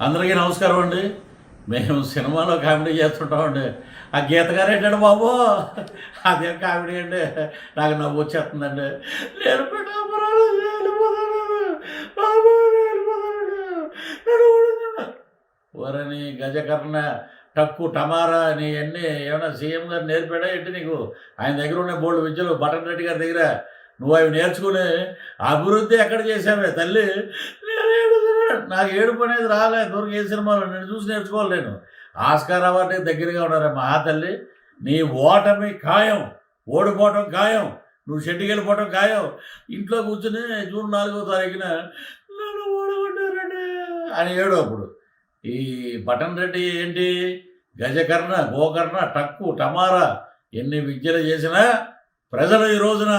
అందరికీ నమస్కారం అండి. మేము సినిమాలో కామెడీ చేస్తుంటామండి. ఆ గీత గారు ఏంటండి బాబు, అదేం కామెడీ అండి, నాకు నవ్వు వచ్చేస్తుందండి. నేను పిఠాపురాలు వెళ్ళిపోతాను బాబు, ఓరని గజకర్ణ టక్కు టమారా నీ అన్నీ ఏమైనా సీఎం గారు నేర్పాడా ఏంటి నీకు? ఆయన దగ్గర ఉన్న బోల్డ్ విద్యలు బటన్ రెడ్డి గారి దగ్గర నువ్వు అవి నేర్చుకుని అభివృద్ధి ఎక్కడ చేసావే తల్లి? నాకు ఏడుపు అనేది రాలే దూరం ఏ సినిమాలో నేను చూసి నేర్చుకోవాలి. నేను ఆస్కార్ అవార్డుకి దగ్గరగా ఉన్నారా మా తల్లి. నీ ఓటమి ఖాయం, ఓడిపోవటం ఖాయం, నువ్వు షెడ్డుకి వెళ్ళిపోవటం ఖాయం. ఇంట్లో కూర్చుని జూన్ 4వ తారీఖున నన్ను ఓడగొట్టారండి అని ఏడు. అప్పుడు ఈ బటన్ రెడ్డి ఏంటి, గజకర్ణ గోకర్ణ టక్కు టమారా ఎన్ని విద్యలు చేసినా ప్రజలు ఈ రోజున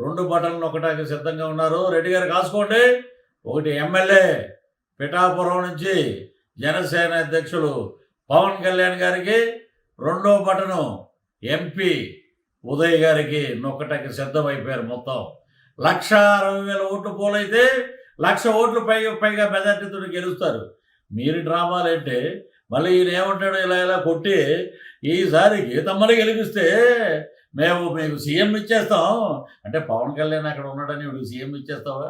2 బటన్లు నొక్కడానికి సిద్ధంగా ఉన్నారు. రెడ్డి గారు కాసుకోండి. ఒకటి ఎమ్మెల్యే పిఠాపురం నుంచి జనసేన అధ్యక్షులు పవన్ కళ్యాణ్ గారికి, 2వ బటను ఎంపీ ఉదయ్ గారికి నొక్కటానికి సిద్ధమైపోయారు. మొత్తం 1,60,000 ఓట్లు పోలైతే 1,00,000 ఓట్లు పైగా మెజార్టీతో గెలుస్తారు. మీరు డ్రామాలు అంటే మళ్ళీ ఈయన ఏమంటాడు, ఇలా కొట్టి ఈసారి గీతమ్మని గెలిపిస్తే మేము మీకు సీఎం ఇచ్చేస్తాం అంటే, పవన్ కళ్యాణ్ అక్కడ ఉన్నాడని వీడికి సీఎం ఇచ్చేస్తావా?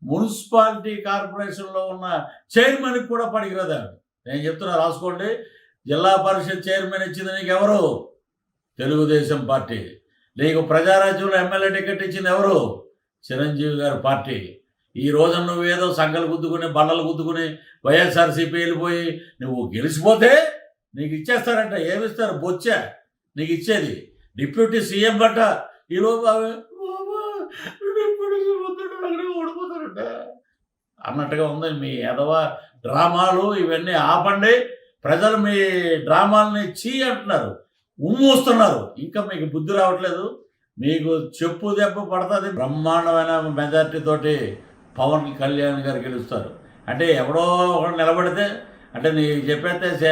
మున్సిపాలిటీ కార్పొరేషన్లో ఉన్న చైర్మన్కి కూడా పనికిరాదా? నేను చెప్తున్నా, రాసుకోండి. జిల్లా పరిషత్ చైర్మన్ ఇచ్చింది నీకు ఎవరు? తెలుగుదేశం పార్టీ. నీకు ప్రజారాజ్యంలో ఎమ్మెల్యే టికెట్ ఇచ్చింది ఎవరు? చిరంజీవి గారి పార్టీ. ఈ రోజు నువ్వేదో సంఘాలు గుద్దుకుని బల్లలు గుద్దుకుని వైఎస్ఆర్సీపీ వెళ్ళిపోయి నువ్వు గెలిచిపోతే నీకు ఇచ్చేస్తారంట. ఏమిస్తారు? బొచ్చా నీకు ఇచ్చేది. డిప్యూటీ సీఎం బట్ట ఈలోపు ఓడిపోతారంట అన్నట్టుగా ఉంది మీ ఎదవ డ్రామాలు. ఇవన్నీ ఆపండి. ప్రజలు మీ డ్రామాలని అంటున్నారు, ఉమ్మూస్తున్నారు. ఇంకా మీకు బుద్ధి రావట్లేదు. మీకు చెప్పు దెబ్బ పడుతుంది. బ్రహ్మాండమైన మెజార్టీతోటి పవన్ కళ్యాణ్ గారు గెలుస్తారు. అంటే ఎవడో ఒకడు నిలబడితే అంటే నీకు చెప్పేస్తే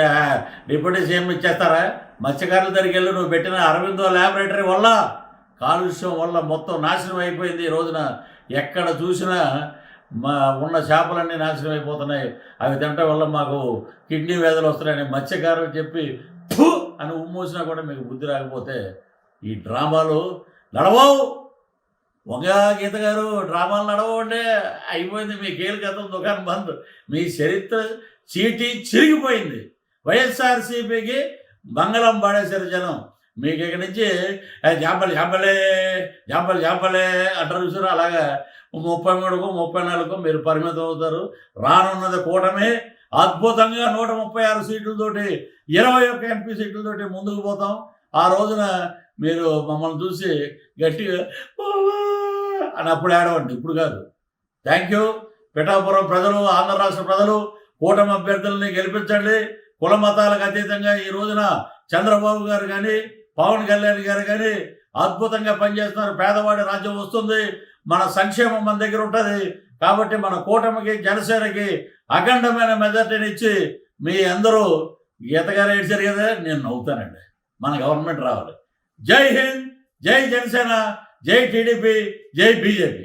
డిప్యూటీ సీఎం ఇచ్చేస్తారా? మత్స్యకారుల దగ్గరికి వెళ్ళి నువ్వు పెట్టిన అరవిందో ల్యాబొరేటరీ వల్ల, కాలుష్యం వల్ల మొత్తం నాశనం అయిపోయింది. ఈ రోజున ఎక్కడ చూసినా ఉన్న చేపలన్నీ నాశనం అయిపోతున్నాయి. అవి తినటం వల్ల మాకు కిడ్నీ వ్యాధులు వస్తున్నాయని మత్స్యకారులు చెప్పి ఫు అని ఉమ్మూసినా కూడా మీకు బుద్ధి రాకపోతే ఈ డ్రామాలు నడవవు. వంగా గీత గారు డ్రామాలు నడవండి. అయిపోయింది మీ కేలు గతం, దుకాణం బంద్. మీ చరిత్ర చీటీ చిరిగిపోయింది. వైఎస్ఆర్సీపీకి మంగళం పాడేశారు జనం. మీకు ఇక్కడి నుంచి జాంపలే అంటారు చూసారు. అలాగా 33కో 34కో మీరు పరిమితం అవుతారు. రానున్నది కూటమి. అద్భుతంగా 136 సీట్లతోటి 21 ఎంపీ సీట్లతోటి ముందుకు పోతాం. ఆ రోజున మీరు మమ్మల్ని చూసి గట్టిగా అని అప్పుడు ఏడవండి, ఇప్పుడు కాదు. Thank you. పిఠాపురం ప్రజలు, ఆంధ్ర రాష్ట్ర ప్రజలు కూటమి అభ్యర్థుల్ని గెలిపించండి. కుల మతాలకు అతీతంగా ఈ రోజున చంద్రబాబు గారు కానీ పవన్ కళ్యాణ్ గారు కానీ అద్భుతంగా పనిచేస్తున్నారు. పేదవాడి రాజ్యం వస్తుంది. మన సంక్షేమం మన దగ్గర ఉంటుంది. కాబట్టి మన కూటమికి, జనసేనకి అఖండమైన మెజార్టీని ఇచ్చి మీ అందరూ గీతగారు ఏడ్చారు కదా, నేను నవ్వుతానండి. మన గవర్నమెంట్ రావాలి. జై హింద్, జై జనసేన, జై టీడీపీ, జై బీజేపీ.